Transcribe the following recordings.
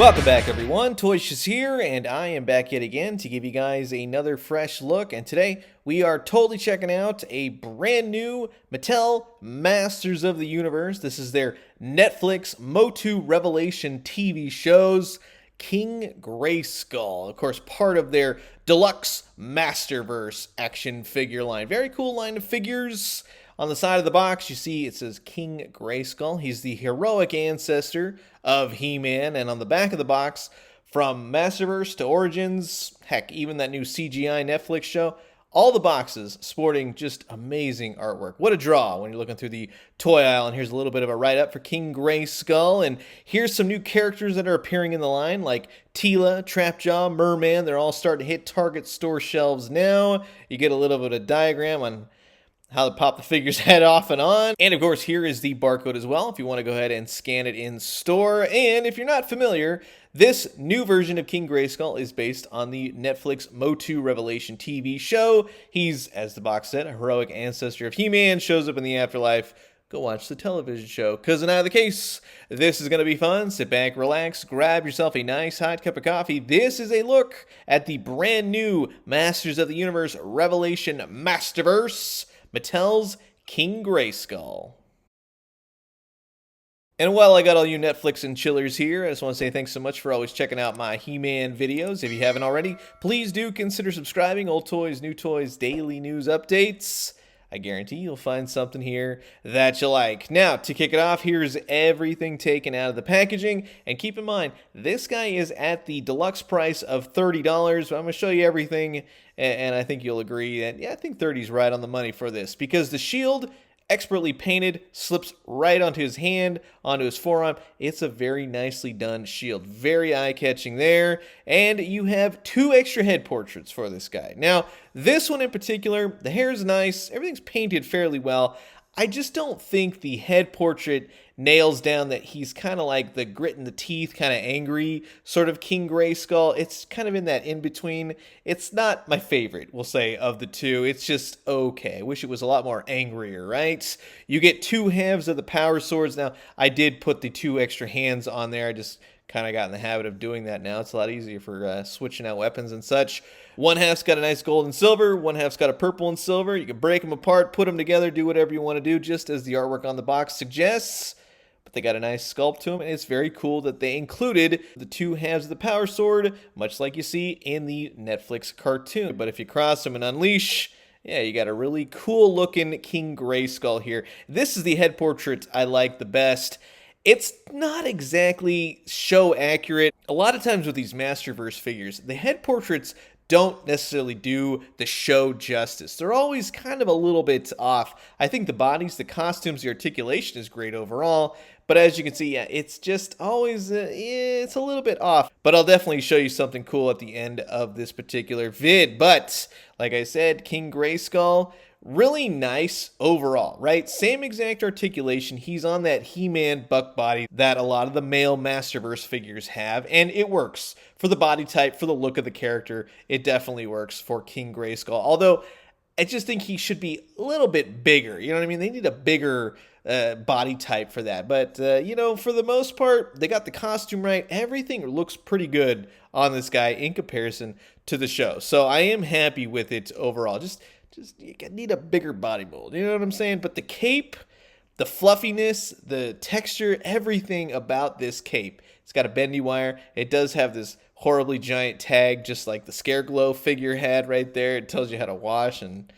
Welcome back, everyone. Toyshiz here, and I am back yet again to give you guys another fresh look. And today we are totally checking out a brand new Mattel Masters of the Universe. This is their Netflix MOTU Revelation TV shows, King Grayskull. Of course, part of their deluxe Masterverse action figure line. Very cool line of figures. On the side of the box, you see it says King Grayskull. He's the heroic ancestor of He-Man. And on the back of the box, from Masterverse to Origins, heck, even that new CGI Netflix show, all the boxes sporting just amazing artwork. What a draw when you're looking through the toy aisle. And here's a little bit of a write-up for King Grayskull. And here's some new characters that are appearing in the line, like Teela, Trapjaw, Merman. They're all starting to hit Target store shelves now. You get a little bit of diagram on how to pop the figure's head off and on. And of course, here is the barcode as well if you want to go ahead and scan it in store. And if you're not familiar, this new version of King Grayskull is based on the Netflix MOTU Revelation TV show. He's, as the box said, a heroic ancestor of He-Man, shows up in the afterlife. Go watch the television show, because in either case, this is going to be fun. Sit back, relax, grab yourself a nice hot cup of coffee. This is a look at the brand new Masters of the Universe Revelation Masterverse, Mattel's King Grayskull. And while I got all you Netflix and chillers here, I just want to say thanks so much for always checking out my He-Man videos. If you haven't already, please do consider subscribing. Old toys, new toys, daily news updates. I guarantee you'll find something here that you like. Now, to kick it off, here's everything taken out of the packaging. And keep in mind, this guy is at the deluxe price of $30. But I'm going to show you everything, and I think you'll agree that, yeah, I think 30 is right on the money for this. Because the shield, expertly painted, slips right onto his hand, onto his forearm. It's a very nicely done shield. Very eye-catching there. And you have 2 extra head portraits for this guy. Now, this one in particular, the hair is nice. Everything's painted fairly well. I just don't think the head portrait nails down that he's kind of like the grit in the teeth, kind of angry sort of King Grayskull. It's kind of in that in-between. It's not my favorite, we'll say, of the two. It's just okay. I wish it was a lot more angrier, right? You get 2 halves of the power swords. Now, I did put the 2 extra hands on there. I just kind of got in the habit of doing that now. It's a lot easier for switching out weapons and such. One half's got a nice gold and silver. One half's got a purple and silver. You can break them apart, put them together, do whatever you want to do, just as the artwork on the box suggests. But they got a nice sculpt to them, and it's very cool that they included the 2 halves of the power sword, much like you see in the Netflix cartoon. But if you cross them and unleash, yeah, you got a really cool looking King Grayskull here. This is the head portrait I like the best. It's not exactly show accurate. A lot of times with these Masterverse figures, the head portraits don't necessarily do the show justice. They're always kind of a little bit off. I think the bodies, the costumes, the articulation is great overall, but as you can see, yeah, it's just always, it's a little bit off. But I'll definitely show you something cool at the end of this particular vid. But, like I said, King Grayskull, really nice overall, right? Same exact articulation. He's on that He-Man buck body that a lot of the male Masterverse figures have, and it works. For the body type, for the look of the character, it definitely works for King Grayskull. Although, I just think he should be a little bit bigger. You know what I mean? They need a bigger body type for that. But, you know, for the most part, they got the costume right. Everything looks pretty good on this guy in comparison to the show. So I am happy with it overall. Just you need a bigger body mold, you know what I'm saying? But the cape, the fluffiness, the texture, everything about this cape. It's got a bendy wire. It does have this horribly giant tag, just like the Scareglow figure had right there. It tells you how to wash and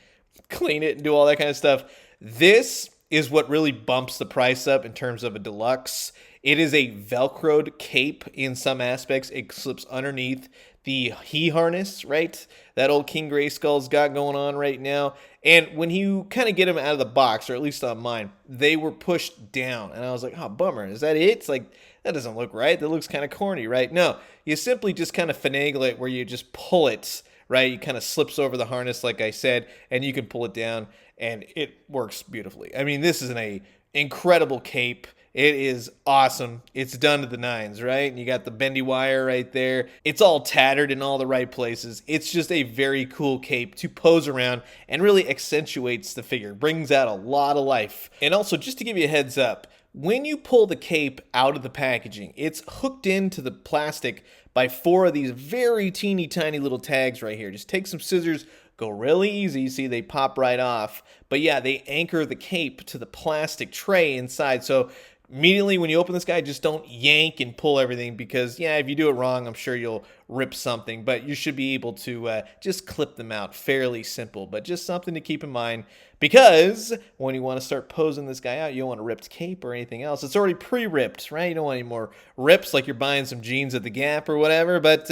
clean it and do all that kind of stuff. This is what really bumps the price up in terms of a deluxe. It is a Velcroed cape in some aspects. It slips underneath the He harness, right? That old King Grayskull's got going on right now. And when you kind of get them out of the box, or at least on mine, they were pushed down. And I was like, oh, bummer. Is that it? It's like, that doesn't look right. That looks kind of corny, right? No, you simply just kind of finagle it where you just pull it, right? It kind of slips over the harness, like I said, and you can pull it down, and it works beautifully. I mean, this is an incredible cape. It is awesome. It's done to the nines, right? And you got the bendy wire right there. It's all tattered in all the right places. It's just a very cool cape to pose around and really accentuates the figure. Brings out a lot of life. And also, just to give you a heads up, when you pull the cape out of the packaging, it's hooked into the plastic by 4 of these very teeny tiny little tags right here. Just take some scissors, go really easy, see they pop right off. But yeah, they anchor the cape to the plastic tray inside. So immediately when you open this guy, just don't yank and pull everything, because yeah, if you do it wrong, I'm sure you'll rip something, but you should be able to just clip them out. Fairly simple, but just something to keep in mind, because when you want to start posing this guy out, you don't want a ripped cape or anything else. It's already pre-ripped, right? You don't want any more rips like you're buying some jeans at the Gap or whatever, but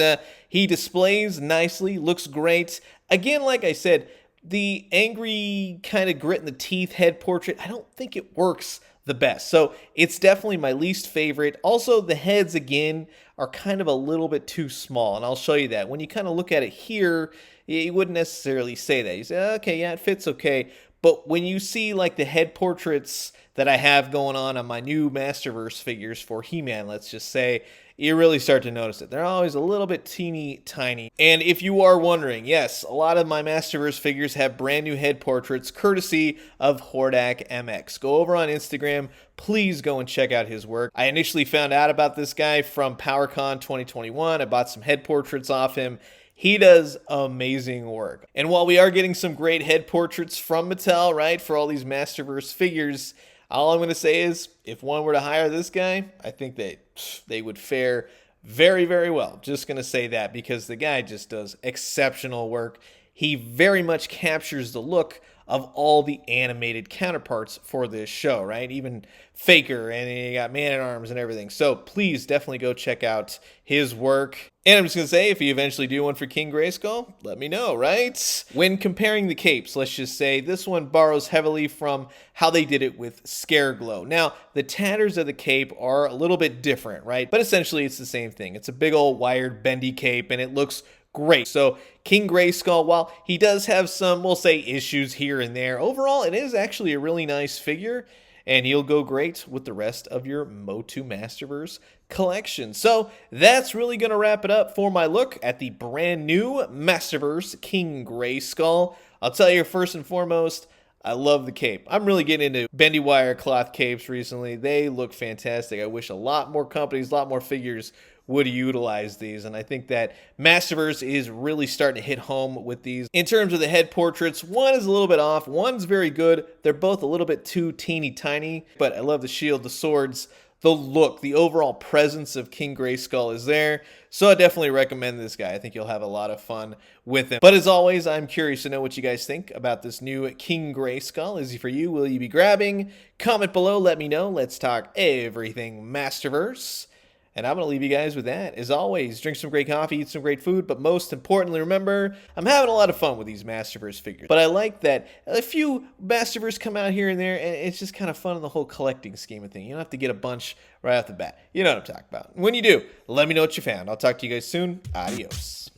he displays nicely, looks great. Again, like I said, the angry kind of grit in the teeth head portrait, I don't think it works the best. So it's definitely my least favorite. Also, the heads, again, are kind of a little bit too small, and I'll show you that. When you kind of look at it here, you wouldn't necessarily say that. You say, okay, yeah, it fits okay. But when you see like the head portraits that I have going on my new Masterverse figures for He-Man, let's just say, you really start to notice it. They're always a little bit teeny tiny. And if you are wondering, yes, a lot of my Masterverse figures have brand new head portraits courtesy of Hordak MX. Go over on Instagram. Please go and check out his work. I initially found out about this guy from PowerCon 2021. I bought some head portraits off him. He does amazing work. And while we are getting some great head portraits from Mattel, right, for all these Masterverse figures, all I'm going to say is, if one were to hire this guy, I think they would fare very, very well. Just going to say that, because the guy just does exceptional work. He very much captures the look of all the animated counterparts for this show, right? Even Faker, and you got Man-at-Arms and everything. So please definitely go check out his work. And I'm just going to say, if you eventually do one for King Grayskull, let me know, right? When comparing the capes, let's just say this one borrows heavily from how they did it with Scareglow. Now, the tatters of the cape are a little bit different, right? But essentially, it's the same thing. It's a big old wired bendy cape, and it looks great. So King Grayskull, while he does have some, we'll say, issues here and there, overall, it is actually a really nice figure, and he'll go great with the rest of your MOTU Masterverse collection. So that's really going to wrap it up for my look at the brand new Masterverse King Grayskull. I'll tell you, first and foremost, I love the cape. I'm really getting into bendy wire cloth capes recently. They look fantastic. I wish a lot more companies, a lot more figures would utilize these, and I think that Masterverse is really starting to hit home with these. In terms of the head portraits, one is a little bit off, one's very good. They're both a little bit too teeny tiny, but I love the shield, the swords, the look, the overall presence of King Grayskull is there. So I definitely recommend this guy. I think you'll have a lot of fun with him. But as always, I'm curious to know what you guys think about this new King Grayskull. Is he for you? Will you be grabbing? Comment below, let me know. Let's talk everything Masterverse. And I'm going to leave you guys with that. As always, drink some great coffee, eat some great food, but most importantly, remember, I'm having a lot of fun with these Masterverse figures. But I like that a few Masterverse come out here and there, and it's just kind of fun in the whole collecting scheme of things. You don't have to get a bunch right off the bat. You know what I'm talking about. When you do, let me know what you found. I'll talk to you guys soon. Adios.